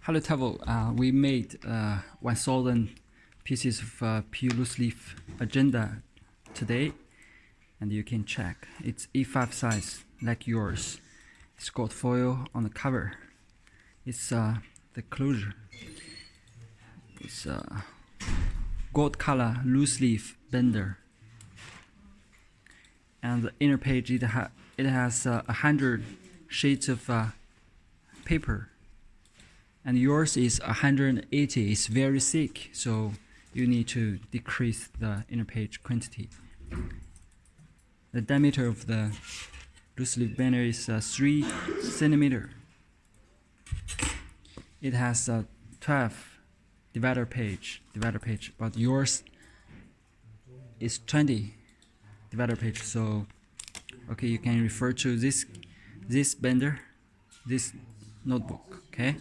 Hello Tavo, we made 1,000 pieces of pure loose leaf agenda today, and you can check. It's A5 size, like yours. It's got foil on the cover. It's the closure. It's gold color loose leaf bender, and the inner page it has 100 sheets of paper. And yours is 180. It's very thick, so you need to decrease the inner page quantity. The diameter of the loose leaf banner is 3 centimeter. It has 12 divider page, but yours is 20 divider page. So, okay, you can refer to this bender, this notebook. Okay.